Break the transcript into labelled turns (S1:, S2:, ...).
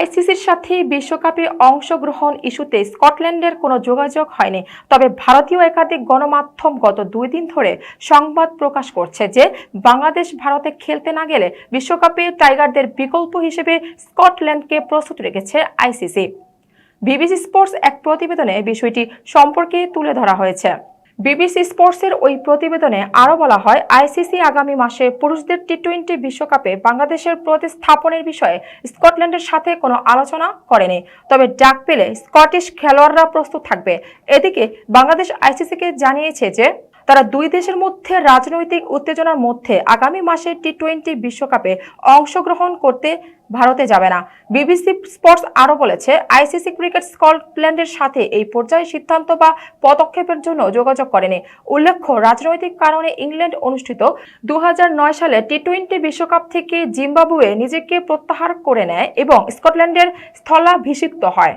S1: আইসিসির সাথে বিশ্বকাপে অংশগ্রহণ ইস্যুতে স্কটল্যান্ডের কোনো যোগাযোগ হয়নি। তবে ভারতীয় একাধিক গণমাধ্যম গত 2 দিন ধরে সংবাদ প্রকাশ করছে যে বাংলাদেশ ভারতে খেলতে না গেলে বিশ্বকাপে টাইগারদের বিকল্প হিসেবে স্কটল্যান্ডকে প্রস্তুত রেখেছে আইসিসি। বিবিসি স্পোর্টস এক প্রতিবেদনে বিষয়টি সম্পর্কে তুলে ধরা হয়েছে। বিবিসি স্পোর্টসের ওই প্রতিবেদনে আরও বলা হয়, আইসিসি আগামী মাসে পুরুষদের টি-20 বিশ্বকাপে বাংলাদেশের প্রতিস্থাপনের বিষয়ে স্কটল্যান্ডের সাথে কোনো আলোচনা করেনি। তবে ডাক পেলে স্কটিশ খেলোয়াড়রা প্রস্তুত থাকবে। এদিকে বাংলাদেশ আইসিসিকে জানিয়েছে যে তারা দুই দেশের মধ্যে রাজনৈতিক উত্তেজনার মধ্যে আগামী মাসে টি-20 বিশ্বকাপে অংশগ্রহণ করতে ভারতে যাবে না। বিবিসি স্পোর্টস আরও বলেছে, আইসিসি ক্রিকেট স্কটল্যান্ডের সাথে এই পর্যায়ে সিদ্ধান্ত বা পদক্ষেপের জন্য যোগাযোগ করেনি। উল্লেখ্য, রাজনৈতিক কারণে ইংল্যান্ড অনুষ্ঠিত 2009 সালে টি-20 বিশ্বকাপ থেকে জিম্বাবুয়ে নিজেকে প্রত্যাহার করে নেয় এবং স্কটল্যান্ডের স্থলাভিষিক্ত হয়।